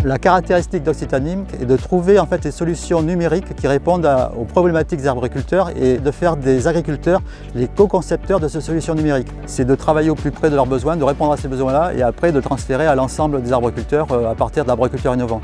La caractéristique d'Occitanie est de trouver en fait des solutions numériques qui répondent aux problématiques des arboriculteurs et de faire des agriculteurs les co-concepteurs de ces solutions numériques. C'est de travailler au plus près de leurs besoins, de répondre à ces besoins-là et après de transférer à l'ensemble des arboriculteurs à partir de l'arboriculture innovant.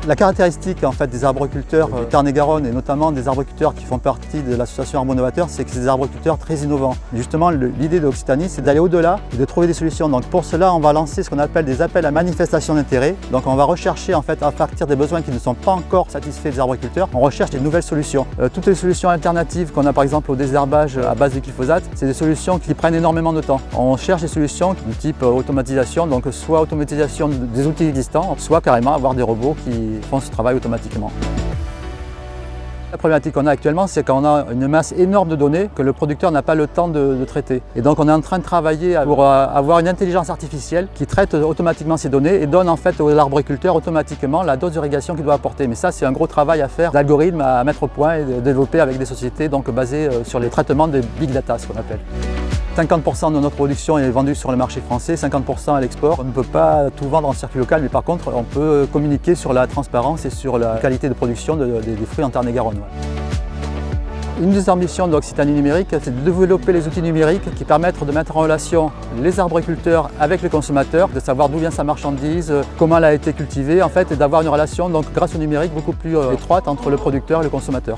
La caractéristique en fait, des arboriculteurs du Tarn-et-Garonne et notamment des arboriculteurs qui font partie de l'association Arbres Novateurs, c'est que c'est des arboriculteurs très innovants. Justement, l'idée de l'Occitanie, c'est d'aller au-delà et de trouver des solutions. Donc pour cela, on va lancer ce qu'on appelle des appels à manifestation d'intérêt. Donc on va rechercher en fait, à partir des besoins qui ne sont pas encore satisfaits des arboriculteurs, on recherche des nouvelles solutions. Toutes les solutions alternatives qu'on a par exemple au désherbage à base de glyphosate, c'est des solutions qui prennent énormément de temps. On cherche des solutions du type automatisation, donc soit automatisation des outils existants, soit carrément avoir des robots qui font ce travail automatiquement. La problématique qu'on a actuellement, c'est qu'on a une masse énorme de données que le producteur n'a pas le temps de traiter. Et donc on est en train de travailler pour avoir une intelligence artificielle qui traite automatiquement ces données et donne en fait à l'arboriculteur automatiquement la dose d'irrigation qu'il doit apporter. Mais ça, c'est un gros travail à faire, d'algorithmes à mettre au point et de développer avec des sociétés donc basées sur les traitements de big data, ce qu'on appelle. 50% de notre production est vendue sur le marché français, 50% à l'export. On ne peut pas tout vendre en circuit local, mais par contre, on peut communiquer sur la transparence et sur la qualité de production des fruits en Tarn-et-Garonne. Une des ambitions de l'Occitanie numérique, c'est de développer les outils numériques qui permettent de mettre en relation les arboriculteurs avec les consommateurs, de savoir d'où vient sa marchandise, comment elle a été cultivée en fait, et d'avoir une relation donc, grâce au numérique beaucoup plus étroite entre le producteur et le consommateur.